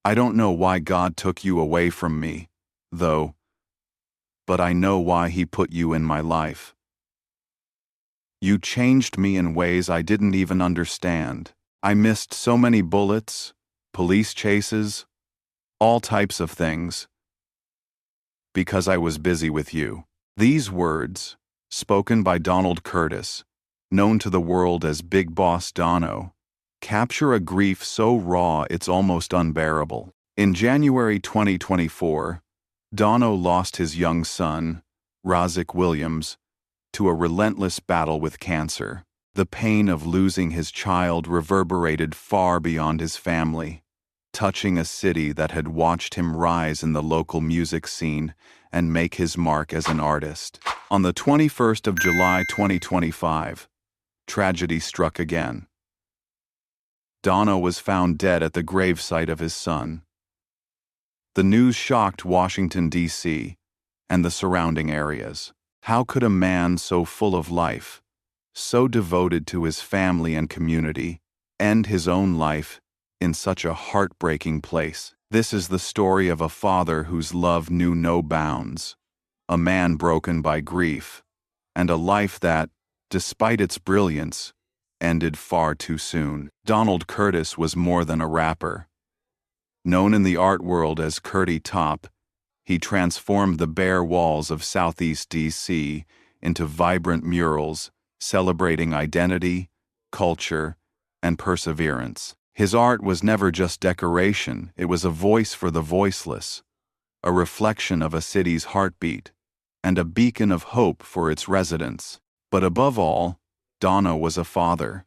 I don't know why God took you away from me, though, but I know why He put you in my life. You changed me in ways I didn't even understand. I missed so many bullets, police chases, all types of things, because I was busy with you. These words, spoken by Donald Curtis, known to the world as Big Boss Dono, capture a grief so raw it's almost unbearable. In January 2024, Dono lost his young son, Razik Williams, to a relentless battle with cancer. The pain of losing his child reverberated far beyond his family, touching a city that had watched him rise in the local music scene and make his mark as an artist. On the 21st of July 2025, tragedy struck again. Dono was found dead at the gravesite of his son. The news shocked Washington, D.C., and the surrounding areas. How could a man so full of life, so devoted to his family and community, end his own life in such a heartbreaking place? This is the story of a father whose love knew no bounds, a man broken by grief, and a life that, despite its brilliance, ended far too soon. Donald Curtis was more than a rapper. Known in the art world as Curty Top, he transformed the bare walls of Southeast D.C. into vibrant murals celebrating identity, culture, and perseverance. His art was never just decoration, it was a voice for the voiceless, a reflection of a city's heartbeat, and a beacon of hope for its residents. But above all, Dono was a father.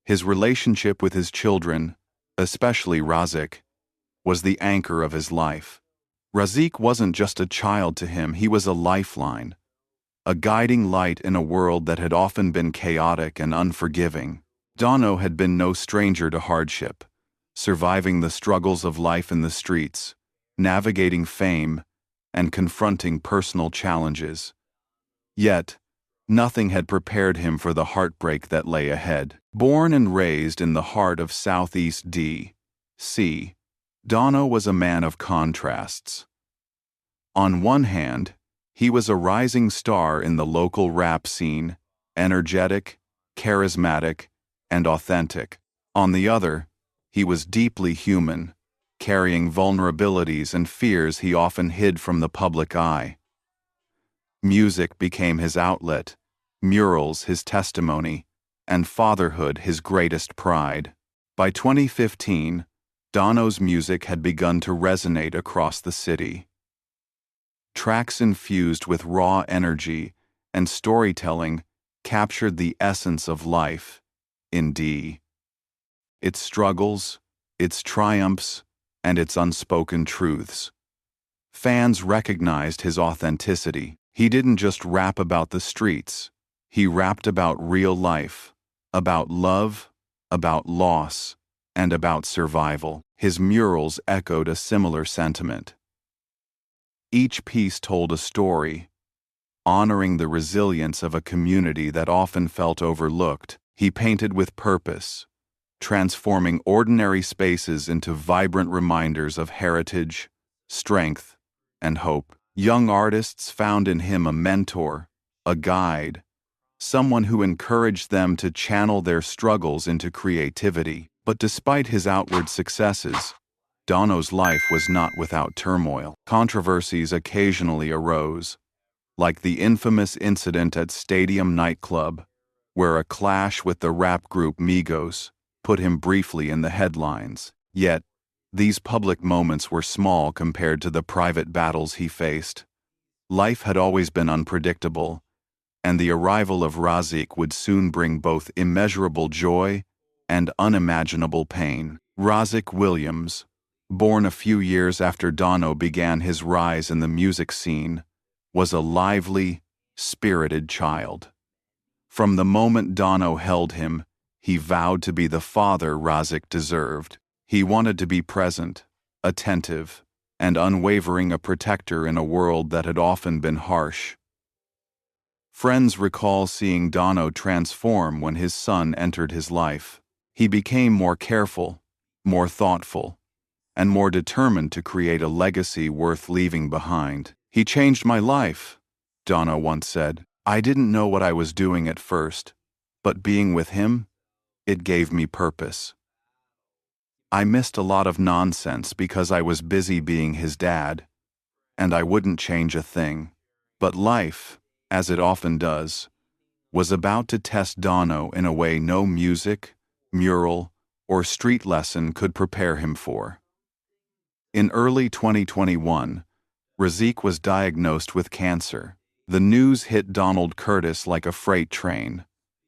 His relationship with his children, especially Razik, was the anchor of his life. Razik wasn't just a child to him, he was a lifeline, a guiding light in a world that had often been chaotic and unforgiving. Dono had been no stranger to hardship, surviving the struggles of life in the streets, navigating fame, and confronting personal challenges. Yet, nothing had prepared him for the heartbreak that lay ahead. Born and raised in the heart of Southeast D.C., Dono was a man of contrasts. On one hand, he was a rising star in the local rap scene, energetic, charismatic, and authentic. On the other, he was deeply human, carrying vulnerabilities and fears he often hid from the public eye. Music became his outlet, murals his testimony, and fatherhood his greatest pride. By 2015, Dono's music had begun to resonate across the city. Tracks infused with raw energy and storytelling captured the essence of life in D. Its struggles, its triumphs, and its unspoken truths. Fans recognized his authenticity. He didn't just rap about the streets, he rapped about real life, about love, about loss, and about survival. His murals echoed a similar sentiment. Each piece told a story, honoring the resilience of a community that often felt overlooked. He painted with purpose, transforming ordinary spaces into vibrant reminders of heritage, strength, and hope. Young artists found in him a mentor, a guide, someone who encouraged them to channel their struggles into creativity. But despite his outward successes, Dono's life was not without turmoil. Controversies occasionally arose, like the infamous incident at Stadium nightclub, where a clash with the rap group Migos put him briefly in the headlines. Yet, these public moments were small compared to the private battles he faced. Life had always been unpredictable, and the arrival of Razik would soon bring both immeasurable joy and unimaginable pain. Razik Williams, born a few years after Dono began his rise in the music scene, was a lively, spirited child. From the moment Dono held him, he vowed to be the father Razik deserved. He wanted to be present, attentive, and unwavering, a protector in a world that had often been harsh. Friends recall seeing Dono transform when his son entered his life. He became more careful, more thoughtful, and more determined to create a legacy worth leaving behind. "He changed my life," Dano once said. "I didn't know what I was doing at first, but being with him, it gave me purpose. I missed a lot of nonsense because I was busy being his dad, and I wouldn't change a thing. But life, as it often does, was about to test Dano in a way no music, mural, or street lesson could prepare him for. In early 2021, Razik was diagnosed with cancer. The news hit Donald Curtis like a freight train.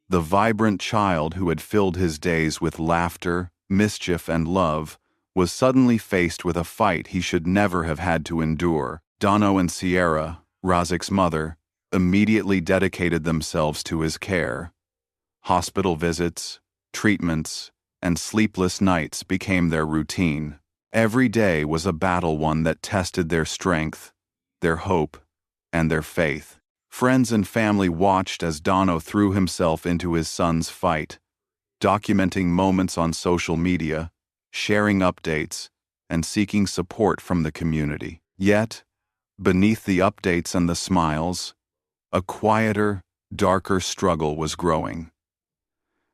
The vibrant child who had filled his days with laughter, mischief, and love was suddenly faced with a fight he should never have had to endure. Dano and Sierra, Razik's mother, immediately dedicated themselves to his care. Hospital visits, treatments, and sleepless nights became their routine. Every day was a battle, one that tested their strength, their hope, and their faith. Friends and family watched as Dano threw himself into his son's fight, documenting moments on social media, sharing updates, and seeking support from the community. Yet, beneath the updates and the smiles, a quieter, darker struggle was growing.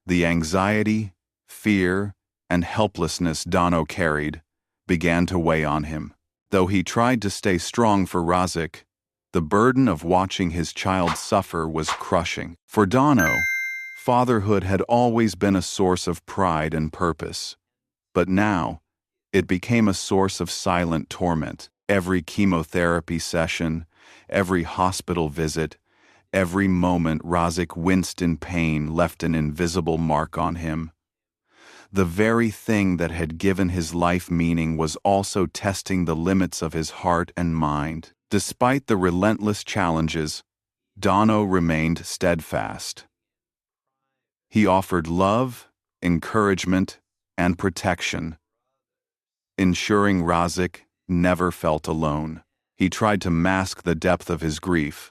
The anxiety, fear, and helplessness Dano carried began to weigh on him. Though he tried to stay strong for Razik, the burden of watching his child suffer was crushing. For Dano, fatherhood had always been a source of pride and purpose. But now, it became a source of silent torment. Every chemotherapy session, every hospital visit, every moment Razik winced in pain left an invisible mark on him. The very thing that had given his life meaning was also testing the limits of his heart and mind. Despite the relentless challenges, Dano remained steadfast. He offered love, encouragement, and protection, ensuring Razik never felt alone. He tried to mask the depth of his grief,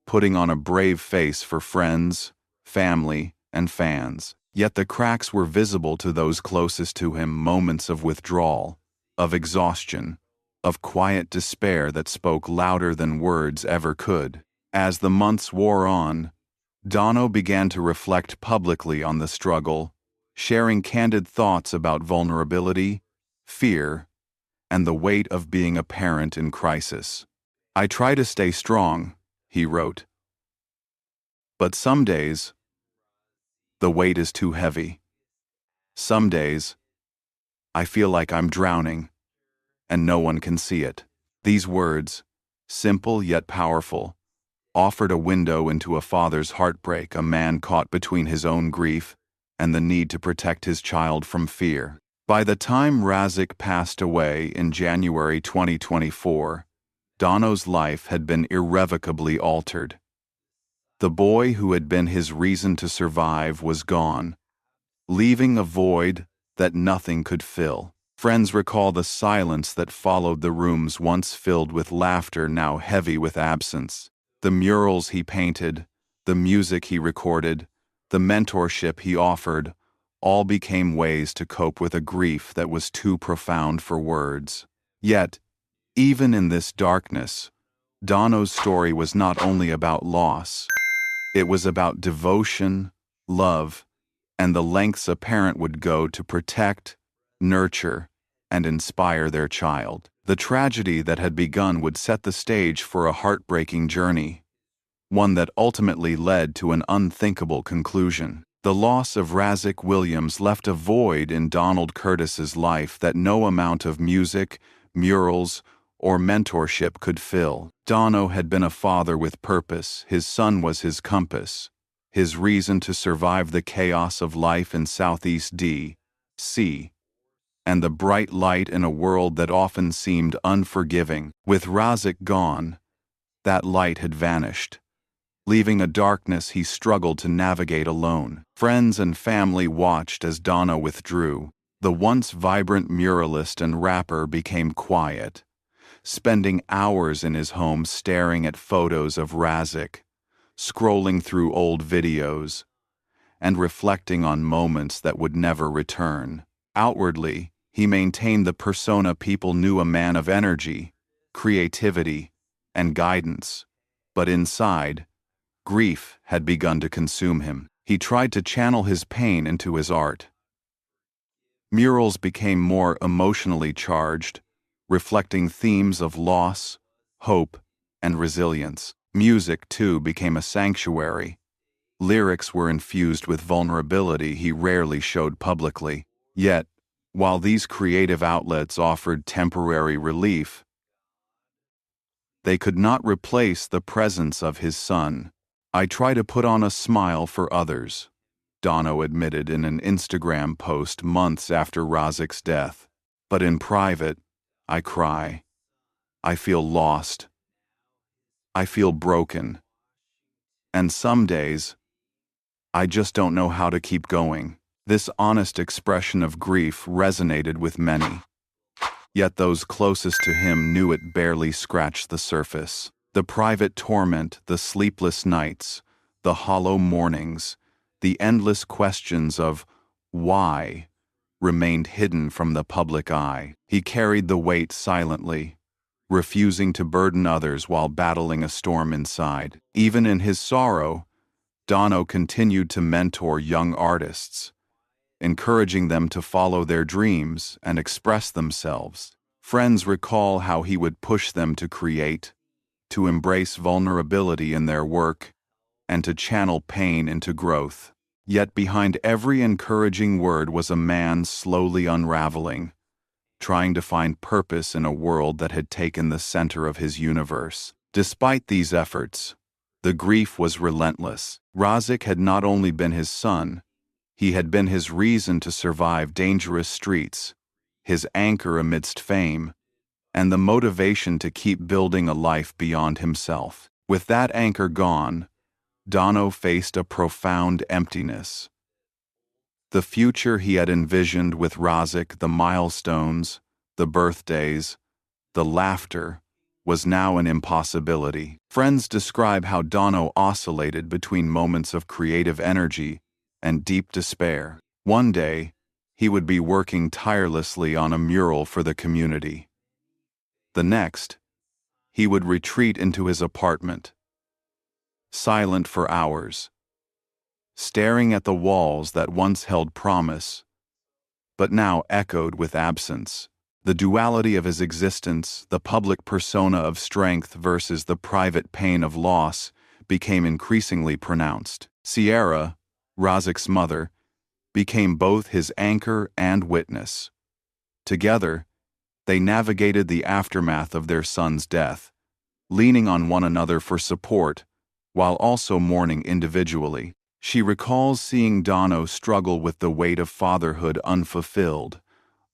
putting on a brave face for friends, family, and fans. Yet the cracks were visible to those closest to him, moments of withdrawal, of exhaustion, of quiet despair that spoke louder than words ever could. As the months wore on, Dano began to reflect publicly on the struggle, sharing candid thoughts about vulnerability, fear, and the weight of being a parent in crisis. "I try to stay strong," he wrote. "But some days, the weight is too heavy. Some days, I feel like I'm drowning, and no one can see it." These words, simple yet powerful, offered a window into a father's heartbreak, a man caught between his own grief and the need to protect his child from fear. By the time Razik passed away in January 2024, Dano's life had been irrevocably altered. The boy who had been his reason to survive was gone, leaving a void that nothing could fill. Friends recall the silence that followed the rooms once filled with laughter, now heavy with absence. The murals he painted, the music he recorded, the mentorship he offered, all became ways to cope with a grief that was too profound for words. Yet, even in this darkness, Dano's story was not only about loss. It was about devotion, love, and the lengths a parent would go to protect, nurture, and inspire their child. The tragedy that had begun would set the stage for a heartbreaking journey, one that ultimately led to an unthinkable conclusion. The loss of Razik Williams left a void in Donald Curtis's life that no amount of music, murals, or mentorship could fill. Dano had been a father with purpose. His son was his compass, his reason to survive the chaos of life in Southeast D.C., and the bright light in a world that often seemed unforgiving. With Razik gone, that light had vanished, leaving a darkness he struggled to navigate alone. Friends and family watched as Dano withdrew. The once vibrant muralist and rapper became quiet, spending hours in his home staring at photos of Razik, scrolling through old videos, and reflecting on moments that would never return. Outwardly, He maintained the persona people knew, a man of energy, creativity, and guidance. But inside, grief had begun to consume him. He tried to channel his pain into his art. Murals became more emotionally charged, reflecting themes of loss, hope, and resilience. Music, too, became a sanctuary. Lyrics were infused with vulnerability he rarely showed publicly. Yet, while these creative outlets offered temporary relief, they could not replace the presence of his son. "I try to put on a smile for others," Dono admitted in an Instagram post months after Razik's death. "But in private, I cry. I feel lost. I feel broken. And some days, I just don't know how to keep going." This honest expression of grief resonated with many. Yet those closest to him knew it barely scratched the surface. The private torment, the sleepless nights, the hollow mornings, the endless questions of why remained hidden from the public eye. He carried the weight silently, refusing to burden others while battling a storm inside. Even in his sorrow, Dono continued to mentor young artists, encouraging them to follow their dreams and express themselves. Friends recall how he would push them to create, to embrace vulnerability in their work, and to channel pain into growth. Yet behind every encouraging word was a man slowly unraveling, trying to find purpose in a world that had taken the center of his universe. Despite these efforts, the grief was relentless. Razik had not only been his son, he had been his reason to survive dangerous streets, his anchor amidst fame, and the motivation to keep building a life beyond himself. With that anchor gone, Dono faced a profound emptiness. The future he had envisioned with Razik, the milestones, the birthdays, the laughter, was now an impossibility. Friends describe how Dono oscillated between moments of creative energy and deep despair. One day, he would be working tirelessly on a mural for the community. The next, he would retreat into his apartment, silent for hours, staring at the walls that once held promise, but now echoed with absence. The duality of his existence, the public persona of strength versus the private pain of loss, became increasingly pronounced. Sierra, Razik's mother, became both his anchor and witness. Together, they navigated the aftermath of their son's death, leaning on one another for support, while also mourning individually. She recalls seeing Dono struggle with the weight of fatherhood unfulfilled,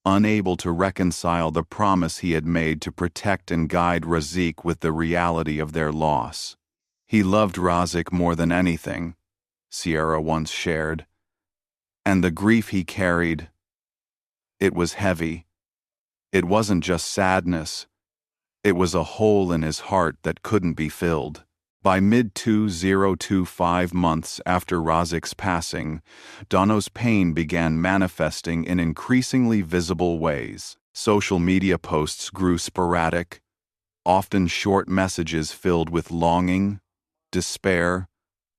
unable to reconcile the promise he had made to protect and guide Razik with the reality of their loss. "He loved Razik more than anything," Sierra once shared. "And the grief he carried, it was heavy. It wasn't just sadness. It was a hole in his heart that couldn't be filled." By mid-2025, months after Razik's passing, Dono's pain began manifesting in increasingly visible ways. Social media posts grew sporadic, often short messages filled with longing, despair,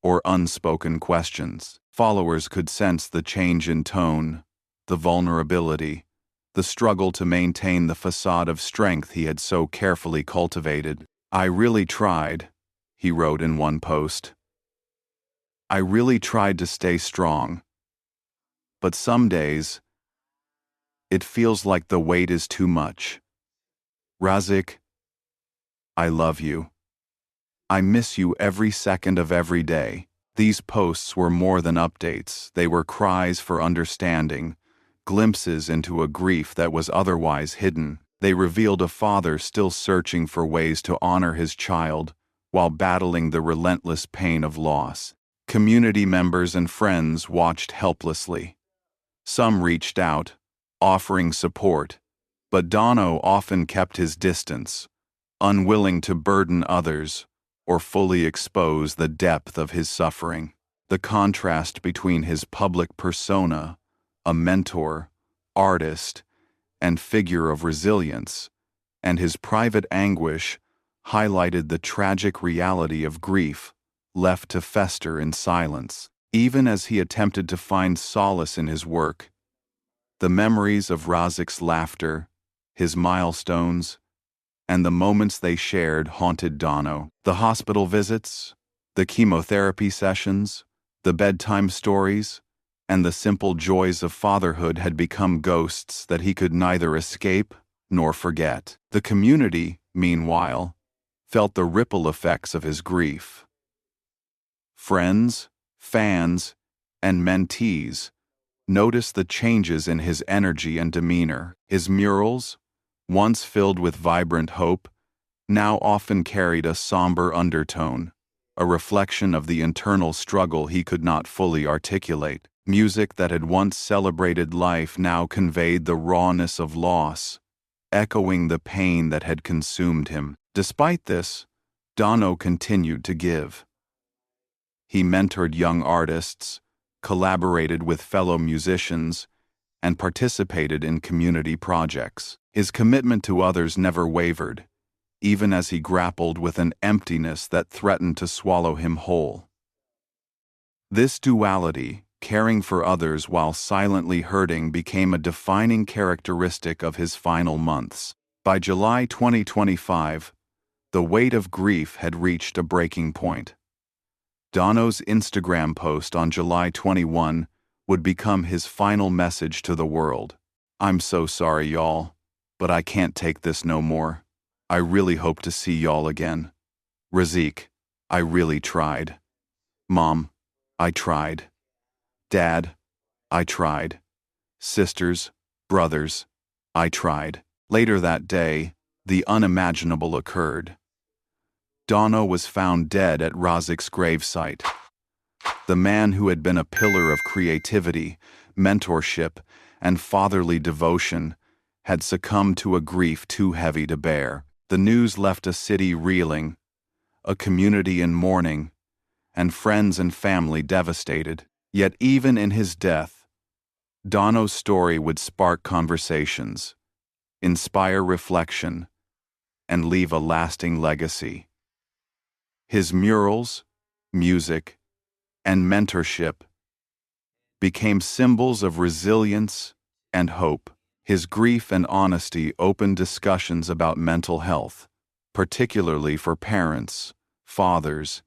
or unspoken questions. Followers could sense the change in tone, the vulnerability, the struggle to maintain the facade of strength he had so carefully cultivated. "I really tried," he wrote in one post. "I really tried to stay strong. But some days, it feels like the weight is too much. Razik, I love you. I miss you every second of every day." These posts were more than updates. They were cries for understanding, glimpses into a grief that was otherwise hidden. They revealed a father still searching for ways to honor his child while battling the relentless pain of loss. Community members and friends watched helplessly. Some reached out, offering support, but Dono often kept his distance, unwilling to burden others or fully expose the depth of his suffering. The contrast between his public persona, a mentor, artist, and figure of resilience, and his private anguish highlighted the tragic reality of grief left to fester in silence. Even as he attempted to find solace in his work, the memories of Razik's laughter, his milestones, and the moments they shared haunted Dano. The hospital visits, the chemotherapy sessions, the bedtime stories, and the simple joys of fatherhood had become ghosts that he could neither escape nor forget. The community, meanwhile, felt the ripple effects of his grief. Friends, fans, and mentees noticed the changes in his energy and demeanor. His murals, once filled with vibrant hope, now often carried a somber undertone, a reflection of the internal struggle he could not fully articulate. Music that had once celebrated life now conveyed the rawness of loss, echoing the pain that had consumed him. Despite this, Dano continued to give. He mentored young artists, collaborated with fellow musicians, and participated in community projects. His commitment to others never wavered, even as he grappled with an emptiness that threatened to swallow him whole. This duality, caring for others while silently hurting, became a defining characteristic of his final months. By July 2025, the weight of grief had reached a breaking point. Dano's Instagram post on July 21 would become his final message to the world. "I'm so sorry, y'all, but I can't take this no more. I really hope to see y'all again. Razik, I really tried. Mom, I tried. Dad, I tried. Sisters, brothers, I tried." Later that day, the unimaginable occurred. Dano was found dead at Razik's gravesite. The man who had been a pillar of creativity, mentorship, and fatherly devotion had succumbed to a grief too heavy to bear. The news left a city reeling, a community in mourning, and friends and family devastated. Yet even in his death, Dano's story would spark conversations, inspire reflection, and leave a lasting legacy. His murals, music, and mentorship became symbols of resilience and hope. His grief and honesty opened discussions about mental health, particularly for parents, fathers,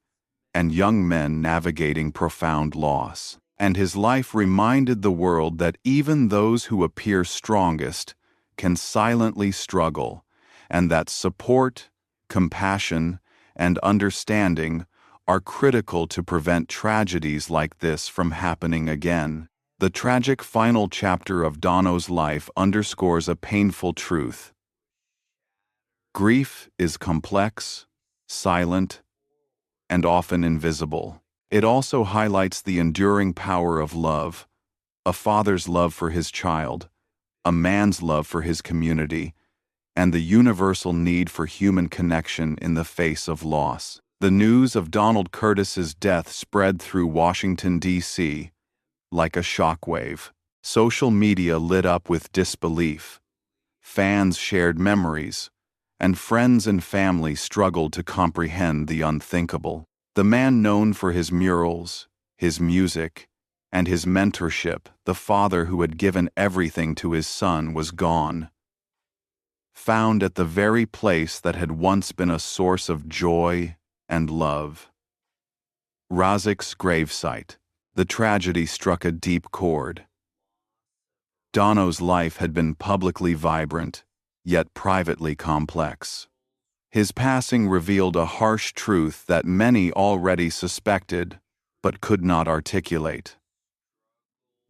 and young men navigating profound loss. And his life reminded the world that even those who appear strongest can silently struggle, and that support, compassion, and understanding are critical to prevent tragedies like this from happening again. The tragic final chapter of Dano's life underscores a painful truth. Grief is complex, silent, and often invisible. It also highlights the enduring power of love, a father's love for his child, a man's love for his community, and the universal need for human connection in the face of loss. The news of Donald Curtis's death spread through Washington, D.C., like a shockwave. Social media lit up with disbelief. Fans shared memories, and friends and family struggled to comprehend the unthinkable. The man known for his murals, his music, and his mentorship, the father who had given everything to his son, was gone. Found at the very place that had once been a source of joy and love. Razik's gravesite. The tragedy struck a deep chord. Dano's life had been publicly vibrant, yet privately complex. His passing revealed a harsh truth that many already suspected, but could not articulate.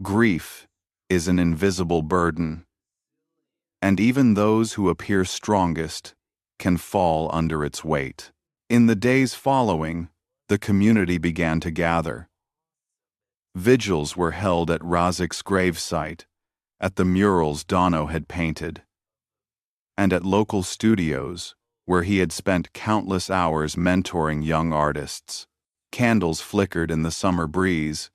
Grief is an invisible burden, and even those who appear strongest can fall under its weight. In the days following, the community began to gather. Vigils were held at Razik's gravesite, at the murals Dano had painted, and at local studios, where he had spent countless hours mentoring young artists. Candles flickered in the summer breeze,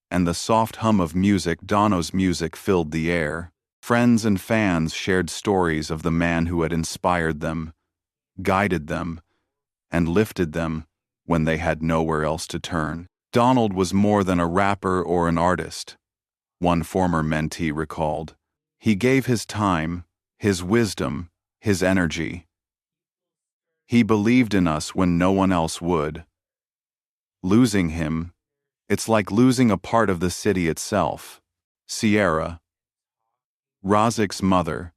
and the soft hum of Dano's music filled the air. Friends and fans shared stories of the man who had inspired them, guided them, and lifted them when they had nowhere else to turn. Donald was more than a rapper or an artist, one former mentee recalled. He gave his time, his wisdom, his energy. He believed in us when no one else would. Losing him, it's like losing a part of the city itself. Sierra, Razik's mother,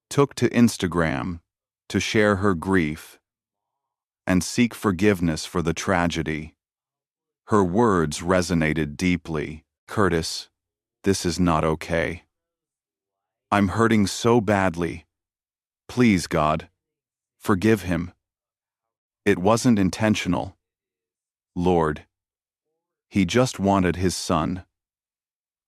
took to Instagram to share her grief and seek forgiveness for the tragedy. Her words resonated deeply. "Curtis, this is not okay. I'm hurting so badly. Please, God, forgive him. It wasn't intentional. Lord, he just wanted his son.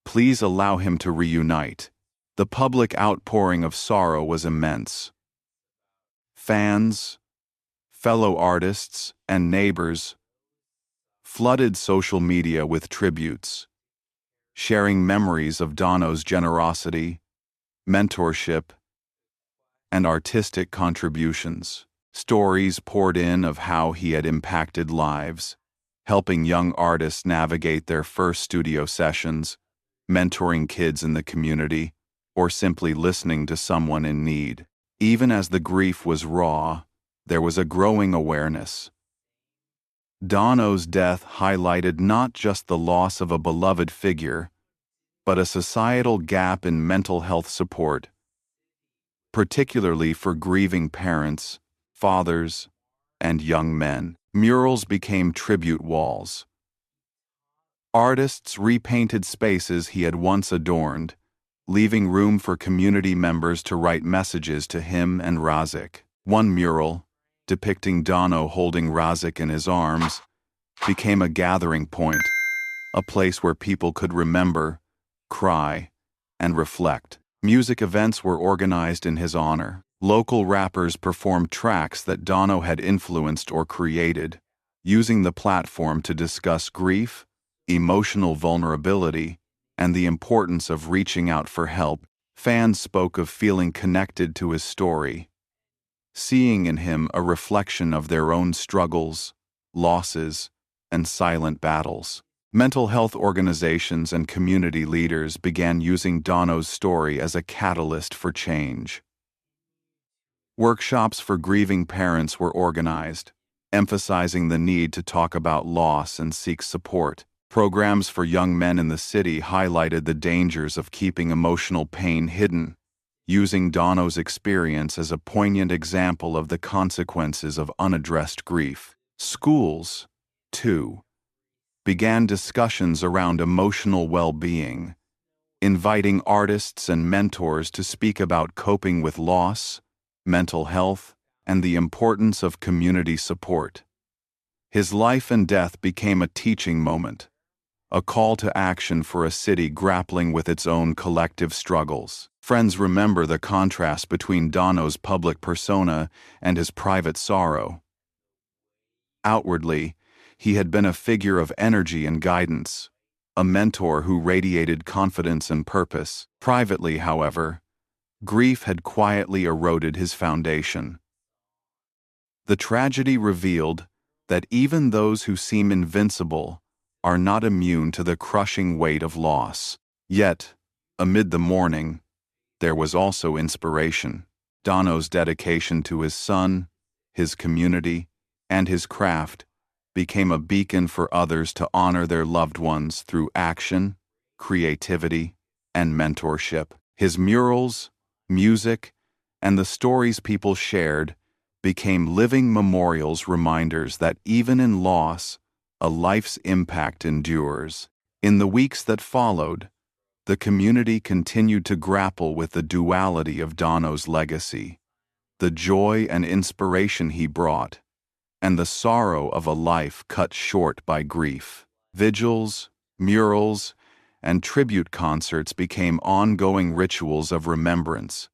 Please allow him to reunite." The public outpouring of sorrow was immense. Fans, fellow artists, and neighbors flooded social media with tributes, sharing memories of Dono's generosity, mentorship, and artistic contributions. Stories poured in of how he had impacted lives, helping young artists navigate their first studio sessions, mentoring kids in the community, or simply listening to someone in need. Even as the grief was raw, there was a growing awareness. Dono's death highlighted not just the loss of a beloved figure, but a societal gap in mental health support, particularly for grieving parents, fathers, and young men. Murals became tribute walls. Artists repainted spaces he had once adorned, leaving room for community members to write messages to him and Razik. One mural, depicting Dono holding Razik in his arms, became a gathering point, a place where people could remember, cry, and reflect. Music events were organized in his honor. Local rappers performed tracks that Dono had influenced or created, using the platform to discuss grief, emotional vulnerability, and the importance of reaching out for help. Fans spoke of feeling connected to his story, seeing in him a reflection of their own struggles, losses, and silent battles. Mental health organizations and community leaders began using Dono's story as a catalyst for change. Workshops for grieving parents were organized, emphasizing the need to talk about loss and seek support. Programs for young men in the city highlighted the dangers of keeping emotional pain hidden, using Dono's experience as a poignant example of the consequences of unaddressed grief. Schools, too, began discussions around emotional well-being, inviting artists and mentors to speak about coping with loss, mental health, and the importance of community support. His life and death became a teaching moment, a call to action for a city grappling with its own collective struggles. Friends remember the contrast between Dono's public persona and his private sorrow. Outwardly, he had been a figure of energy and guidance, a mentor who radiated confidence and purpose. Privately, however, grief had quietly eroded his foundation. The tragedy revealed that even those who seem invincible are not immune to the crushing weight of loss. Yet, amid the mourning, there was also inspiration. Dono's dedication to his son, his community, and his craft became a beacon for others to honor their loved ones through action, creativity, and mentorship. His murals, music, and the stories people shared became living memorials, reminders that even in loss, a life's impact endures. In the weeks that followed, the community continued to grapple with the duality of Dono's legacy, the joy and inspiration he brought, and the sorrow of a life cut short by grief. Vigils, murals, and tribute concerts became ongoing rituals of remembrance,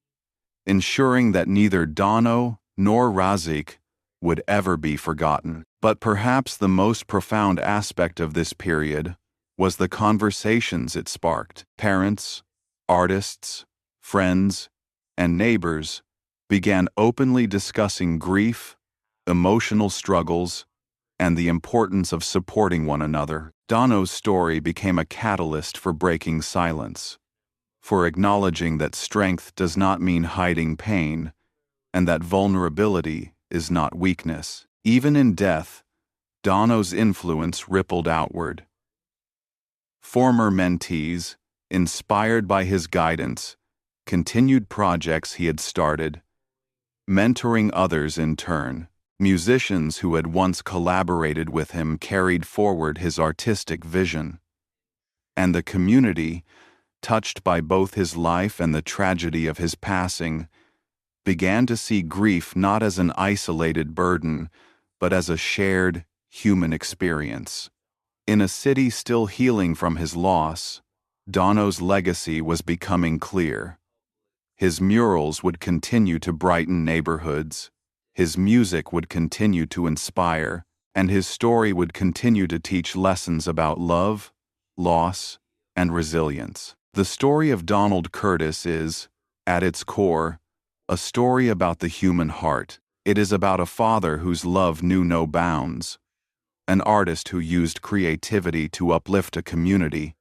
ensuring that neither Dono nor Razik would ever be forgotten. But perhaps the most profound aspect of this period was the conversations it sparked. Parents, artists, friends, and neighbors began openly discussing grief, emotional struggles, and the importance of supporting one another. Dono's story became a catalyst for breaking silence, for acknowledging that strength does not mean hiding pain, and that vulnerability is not weakness. Even in death, Dono's influence rippled outward. Former mentees, inspired by his guidance, continued projects he had started, mentoring others in turn. Musicians who had once collaborated with him carried forward his artistic vision. And the community, touched by both his life and the tragedy of his passing, began to see grief not as an isolated burden, but as a shared, human experience. In a city still healing from his loss, Dono's legacy was becoming clear. His murals would continue to brighten neighborhoods, his music would continue to inspire, and his story would continue to teach lessons about love, loss, and resilience. The story of Donald Curtis is, at its core, a story about the human heart. It is about a father whose love knew no bounds, an artist who used creativity to uplift a community,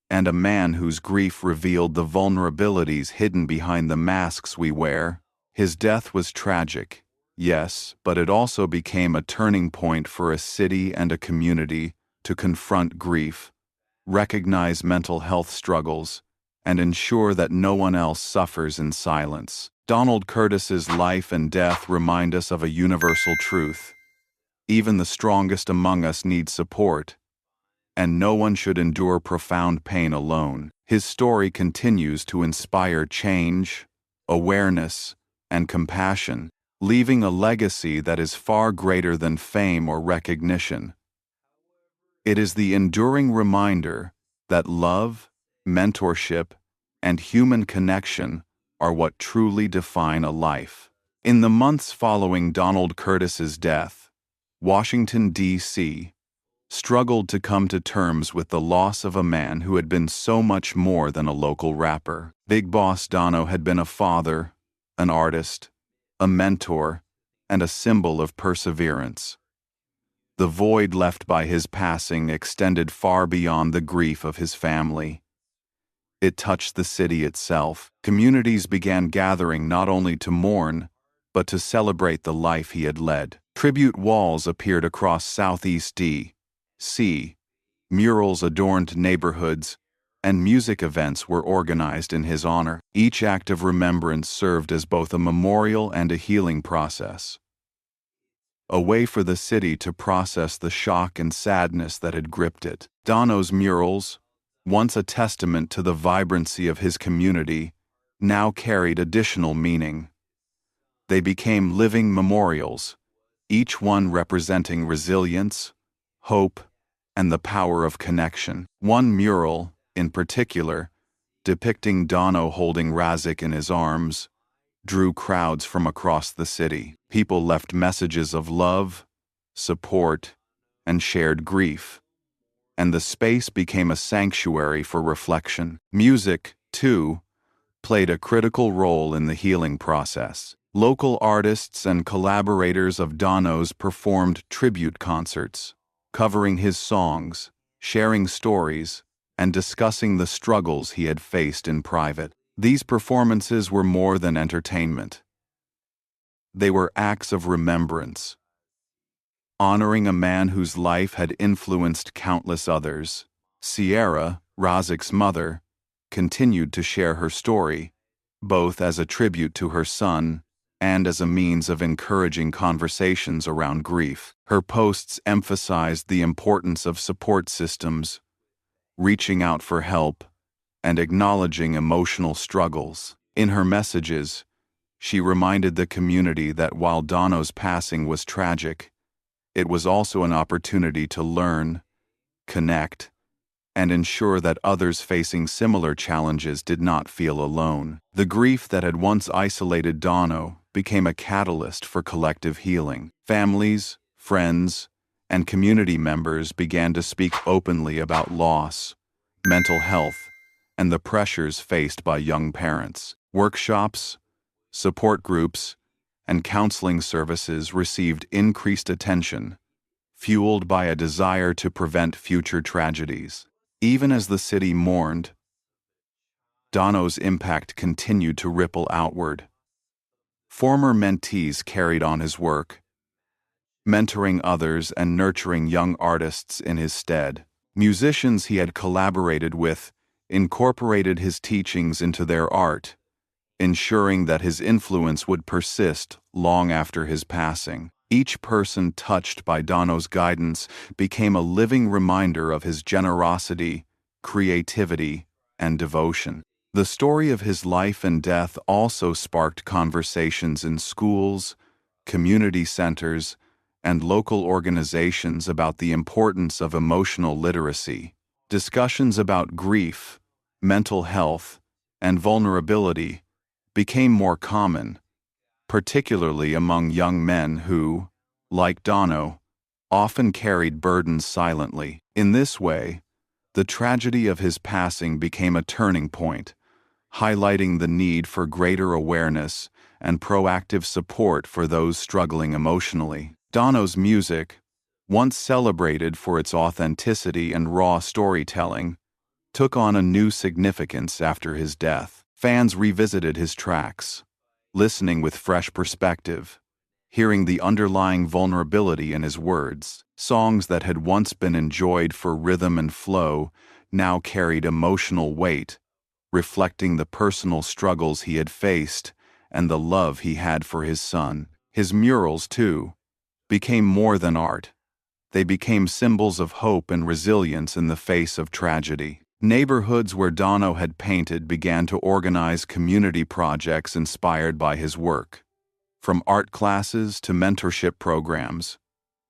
and a man whose grief revealed the vulnerabilities hidden behind the masks we wear. His death was tragic, yes, but it also became a turning point for a city and a community to confront grief, recognize mental health struggles, and ensure that no one else suffers in silence. Donald Curtis's life and death remind us of a universal truth. Even the strongest among us need support, and no one should endure profound pain alone. His story continues to inspire change, awareness, and compassion, leaving a legacy that is far greater than fame or recognition. It is the enduring reminder that love, mentorship, and human connection are what truly define a life. In the months following Donald Curtis's death, Washington, D.C., struggled to come to terms with the loss of a man who had been so much more than a local rapper. Big Boss Dono had been a father, an artist, a mentor, and a symbol of perseverance. The void left by his passing extended far beyond the grief of his family. It touched the city itself. Communities began gathering not only to mourn, but to celebrate the life he had led. Tribute walls appeared across Southeast D.C., murals adorned neighborhoods, and music events were organized in his honor. Each act of remembrance served as both a memorial and a healing process, a way for the city to process the shock and sadness that had gripped it. Dono's murals, once a testament to the vibrancy of his community, now carried additional meaning. They became living memorials, each one representing resilience, hope, and the power of connection. One mural, in particular, depicting Dono holding Razik in his arms, drew crowds from across the city. People left messages of love, support, and shared grief, and the space became a sanctuary for reflection. Music, too, played a critical role in the healing process. Local artists and collaborators of Dono's performed tribute concerts, covering his songs, sharing stories, and discussing the struggles he had faced in private. These performances were more than entertainment. They were acts of remembrance, honoring a man whose life had influenced countless others. Sierra, Razik's mother, continued to share her story, both as a tribute to her son and as a means of encouraging conversations around grief. Her posts emphasized the importance of support systems, reaching out for help, and acknowledging emotional struggles. In her messages, she reminded the community that while Dono's passing was tragic, it was also an opportunity to learn, connect, and ensure that others facing similar challenges did not feel alone. The grief that had once isolated Dono became a catalyst for collective healing. Families, friends, and community members began to speak openly about loss, mental health, and the pressures faced by young parents. Workshops, support groups, and counseling services received increased attention, fueled by a desire to prevent future tragedies. Even as the city mourned, Dono's impact continued to ripple outward. Former mentees carried on his work, mentoring others and nurturing young artists in his stead. Musicians he had collaborated with incorporated his teachings into their art, ensuring that his influence would persist long after his passing. Each person touched by Dono's guidance became a living reminder of his generosity, creativity, and devotion. The story of his life and death also sparked conversations in schools, community centers, and local organizations about the importance of emotional literacy. Discussions about grief, mental health, and vulnerability became more common, particularly among young men who, like Dono, often carried burdens silently. In this way, the tragedy of his passing became a turning point, highlighting the need for greater awareness and proactive support for those struggling emotionally. Dono's music, once celebrated for its authenticity and raw storytelling, took on a new significance after his death. Fans revisited his tracks, listening with fresh perspective, hearing the underlying vulnerability in his words. Songs that had once been enjoyed for rhythm and flow now carried emotional weight, reflecting the personal struggles he had faced and the love he had for his son. His murals, too, became more than art. They became symbols of hope and resilience in the face of tragedy. Neighborhoods where Dono had painted began to organize community projects inspired by his work, from art classes to mentorship programs,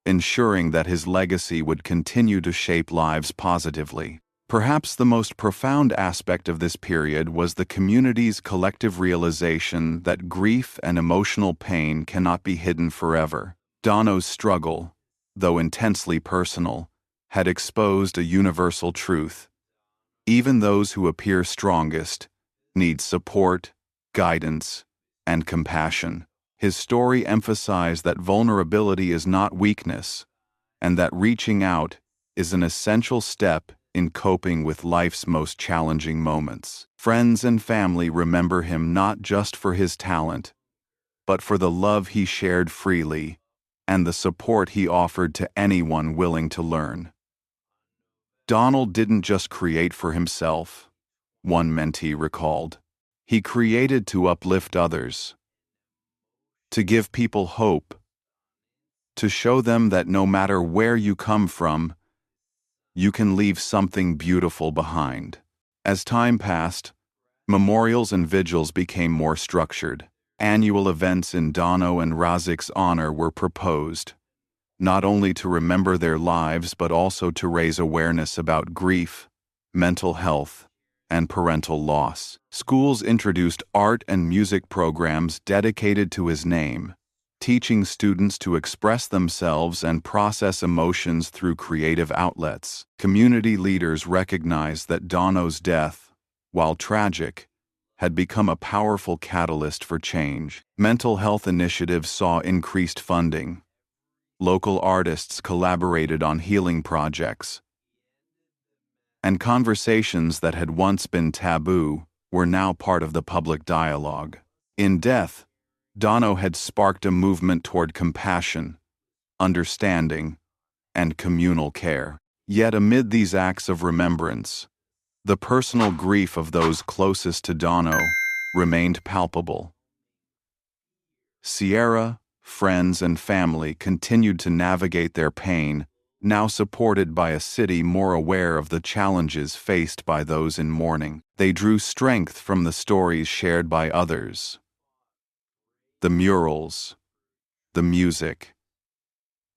ensuring that his legacy would continue to shape lives positively. Perhaps the most profound aspect of this period was the community's collective realization that grief and emotional pain cannot be hidden forever. Dono's struggle, though intensely personal, had exposed a universal truth. Even those who appear strongest need support, guidance, and compassion. His story emphasized that vulnerability is not weakness, and that reaching out is an essential step in coping with life's most challenging moments. Friends and family remember him not just for his talent, but for the love he shared freely and the support he offered to anyone willing to learn. Donald didn't just create for himself, one mentee recalled. He created to uplift others, to give people hope, to show them that no matter where you come from, you can leave something beautiful behind. As time passed, memorials and vigils became more structured. Annual events in Dono and Razik's honor were proposed, not only to remember their lives but also to raise awareness about grief, mental health, and parental loss. Schools introduced art and music programs dedicated to his name, teaching students to express themselves and process emotions through creative outlets. Community leaders recognized that Dono's death, while tragic, had become a powerful catalyst for change. Mental health initiatives saw increased funding. Local artists collaborated on healing projects, and conversations that had once been taboo were now part of the public dialogue. In death, Dono had sparked a movement toward compassion, understanding, and communal care. Yet amid these acts of remembrance, the personal grief of those closest to Dono remained palpable. Sierra, friends, and family continued to navigate their pain, now supported by a city more aware of the challenges faced by those in mourning. They drew strength from the stories shared by others, the murals, the music,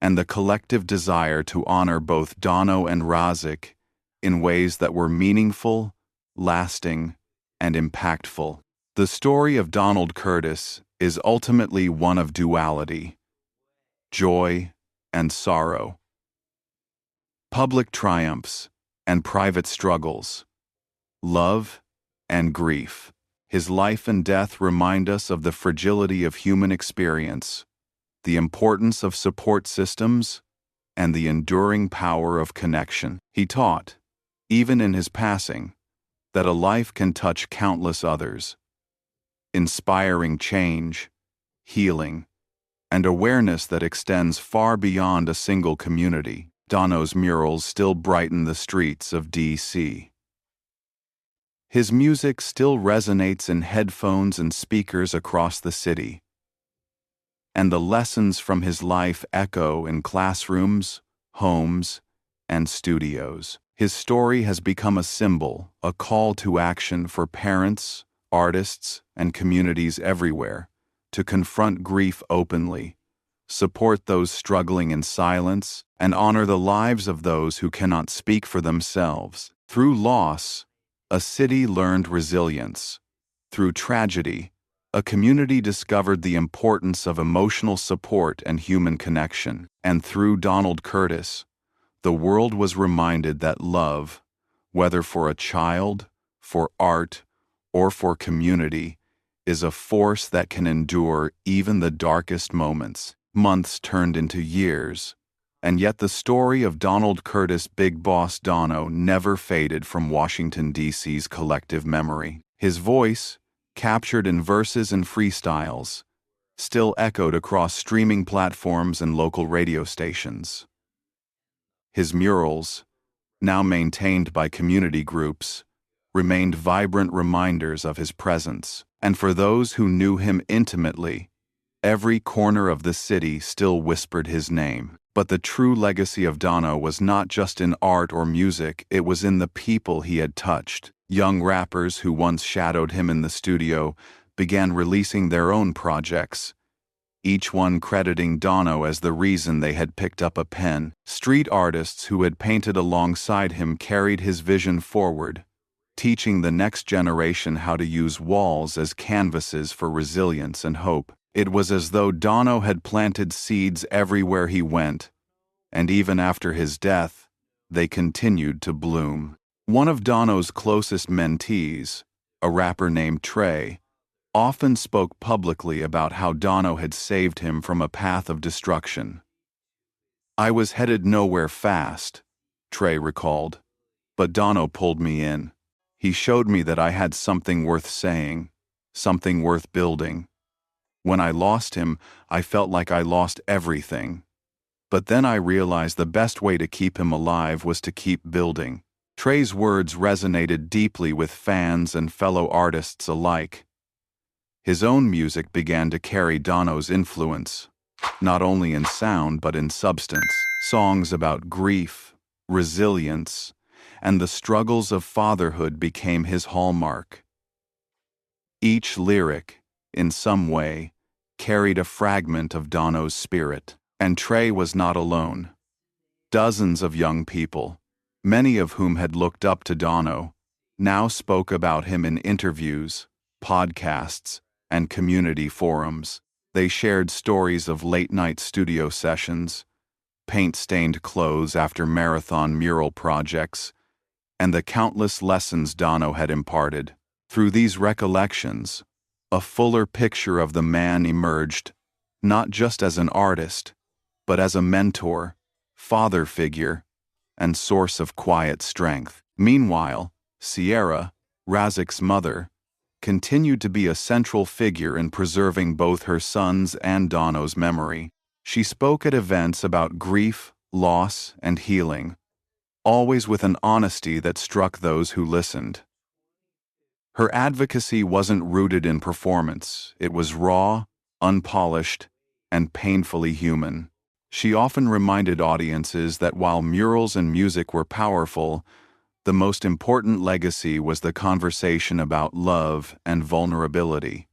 and the collective desire to honor both Dono and Razik in ways that were meaningful, lasting, and impactful. The story of Donald Curtis is ultimately one of duality, joy, and sorrow, public triumphs and private struggles, love and grief. His life and death remind us of the fragility of human experience, the importance of support systems, and the enduring power of connection. He taught, even in his passing, that a life can touch countless others, inspiring change, healing, and awareness that extends far beyond a single community. Dono's murals still brighten the streets of D.C. His music still resonates in headphones and speakers across the city, and the lessons from his life echo in classrooms, homes, and studios. His story has become a symbol, a call to action for parents, artists, and communities everywhere to confront grief openly, support those struggling in silence, and honor the lives of those who cannot speak for themselves. Through loss, a city learned resilience. Through tragedy, a community discovered the importance of emotional support and human connection. And through Donald Curtis, the world was reminded that love, whether for a child, for art, or for community, is a force that can endure even the darkest moments. Months turned into years, and yet the story of Donald Curtis Big Boss Dono never faded from Washington, D.C.'s collective memory. His voice, captured in verses and freestyles, still echoed across streaming platforms and local radio stations. His murals, now maintained by community groups, remained vibrant reminders of his presence. And for those who knew him intimately, every corner of the city still whispered his name. But the true legacy of Dono was not just in art or music, it was in the people he had touched. Young rappers who once shadowed him in the studio began releasing their own projects, each one crediting Dono as the reason they had picked up a pen. Street artists who had painted alongside him carried his vision forward, teaching the next generation how to use walls as canvases for resilience and hope. It was as though Dono had planted seeds everywhere he went, and even after his death, they continued to bloom. One of Dono's closest mentees, a rapper named Trey, often spoke publicly about how Dono had saved him from a path of destruction. "I was headed nowhere fast," Trey recalled, "but Dono pulled me in. He showed me that I had something worth saying, something worth building. When I lost him, I felt like I lost everything. But then I realized the best way to keep him alive was to keep building." Trey's words resonated deeply with fans and fellow artists alike. His own music began to carry Dono's influence, not only in sound but in substance. Songs about grief, resilience, and the struggles of fatherhood became his hallmark. Each lyric, in some way, carried a fragment of Dono's spirit. And Trey was not alone. Dozens of young people, many of whom had looked up to Dono, now spoke about him in interviews, podcasts, and community forums. They shared stories of late-night studio sessions, paint-stained clothes after marathon mural projects, and the countless lessons Dono had imparted. Through these recollections, a fuller picture of the man emerged, not just as an artist, but as a mentor, father figure, and source of quiet strength. Meanwhile, Sierra, Razik's mother, continued to be a central figure in preserving both her son's and Dono's memory. She spoke at events about grief, loss, and healing, always with an honesty that struck those who listened. Her advocacy wasn't rooted in performance. It was raw, unpolished, and painfully human. She often reminded audiences that while murals and music were powerful, the most important legacy was the conversation about love and vulnerability.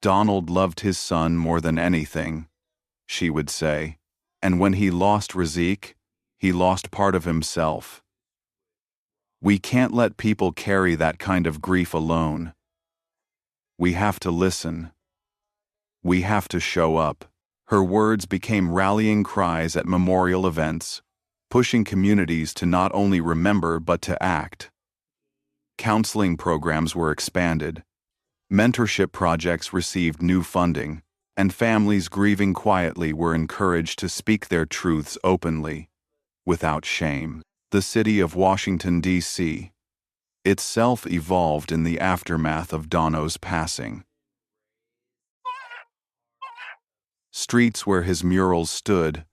"Donald loved his son more than anything," she would say, "and when he lost Razik, he lost part of himself. We can't let people carry that kind of grief alone. We have to listen. We have to show up." Her words became rallying cries at memorial events, pushing communities to not only remember but to act. Counseling programs were expanded, mentorship projects received new funding, and families grieving quietly were encouraged to speak their truths openly, without shame. The city of Washington, D.C., itself evolved in the aftermath of Dono's passing. Streets where his murals stood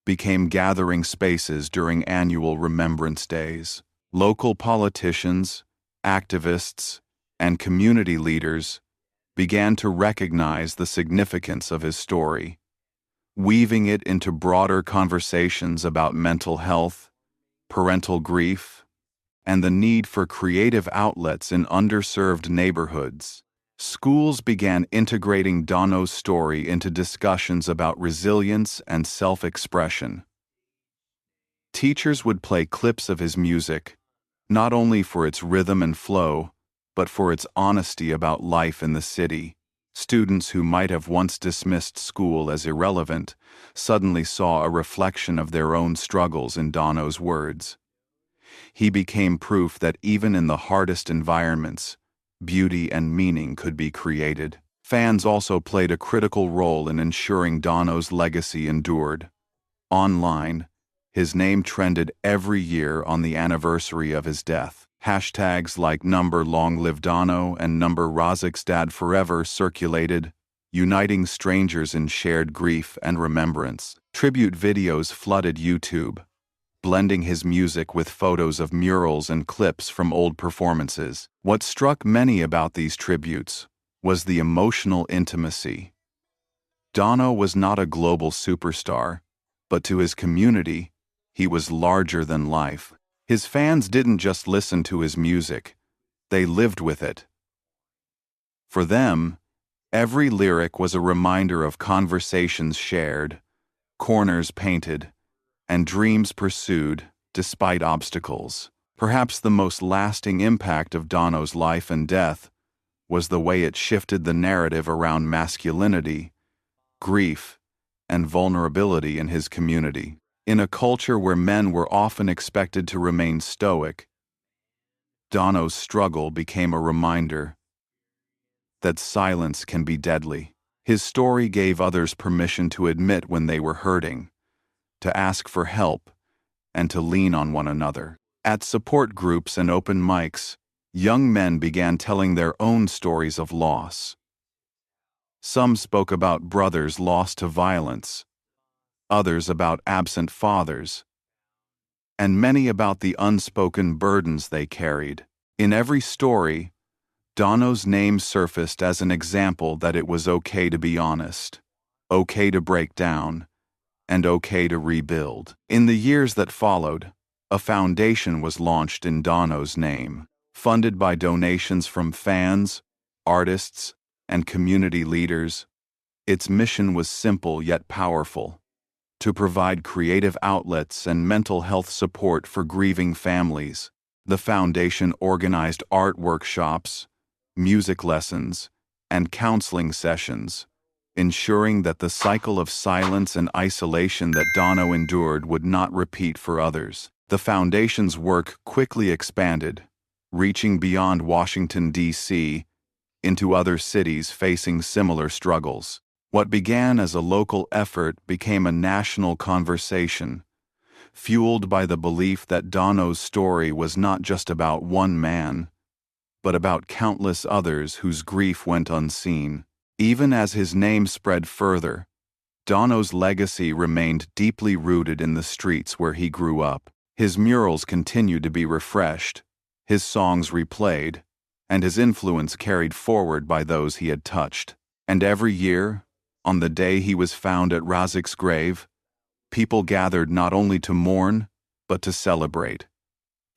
became gathering spaces during annual Remembrance Days. Local politicians, activists, and community leaders began to recognize the significance of his story, weaving it into broader conversations about mental health, parental grief, and the need for creative outlets in underserved neighborhoods. Schools began integrating Dono's story into discussions about resilience and self-expression. Teachers would play clips of his music, not only for its rhythm and flow, but for its honesty about life in the city. Students who might have once dismissed school as irrelevant suddenly saw a reflection of their own struggles in Dono's words. He became proof that even in the hardest environments, beauty and meaning could be created. Fans also played a critical role in ensuring Dono's legacy endured. Online, his name trended every year on the anniversary of his death. Hashtags like #Long Live Dono and #Razak's Forever circulated, uniting strangers in shared grief and remembrance. Tribute videos flooded YouTube, blending his music with photos of murals and clips from old performances. What struck many about these tributes was the emotional intimacy. Dono was not a global superstar, but to his community, he was larger than life. His fans didn't just listen to his music, they lived with it. For them, every lyric was a reminder of conversations shared, corners painted, and dreams pursued despite obstacles. Perhaps the most lasting impact of Dono's life and death was the way it shifted the narrative around masculinity, grief, and vulnerability in his community. In a culture where men were often expected to remain stoic, Dono's struggle became a reminder that silence can be deadly. His story gave others permission to admit when they were hurting, to ask for help, and to lean on one another. At support groups and open mics, young men began telling their own stories of loss. Some spoke about brothers lost to violence, others about absent fathers, and many about the unspoken burdens they carried. In every story, Dono's name surfaced as an example that it was okay to be honest, okay to break down, and okay to rebuild. In the years that followed, a foundation was launched in Dono's name, funded by donations from fans, artists, and community leaders. Its mission was simple yet powerful: to provide creative outlets and mental health support for grieving families. The foundation organized art workshops, music lessons, and counseling sessions, ensuring that the cycle of silence and isolation that Dono endured would not repeat for others. The foundation's work quickly expanded, reaching beyond Washington, D.C., into other cities facing similar struggles. What began as a local effort became a national conversation, fueled by the belief that Dono's story was not just about one man, but about countless others whose grief went unseen. Even as his name spread further, Dono's legacy remained deeply rooted in the streets where he grew up. His murals continued to be refreshed, his songs replayed, and his influence carried forward by those he had touched. And every year, on the day he was found at Razak's grave, people gathered not only to mourn, but to celebrate.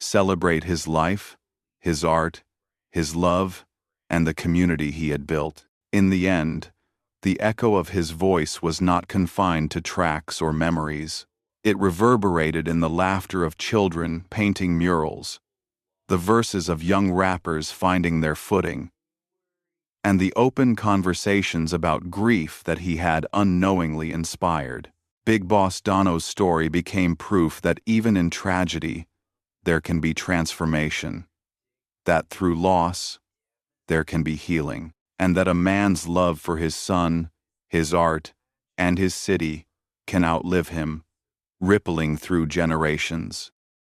Celebrate his life, his art, his love, and the community he had built. In the end, the echo of his voice was not confined to tracks or memories. It reverberated in the laughter of children painting murals, the verses of young rappers finding their footing, and the open conversations about grief that he had unknowingly inspired. Big Boss Dono's story became proof that even in tragedy, there can be transformation. that through loss, there can be healing, and that a man's love for his son, his art, and his city can outlive him, rippling through generations.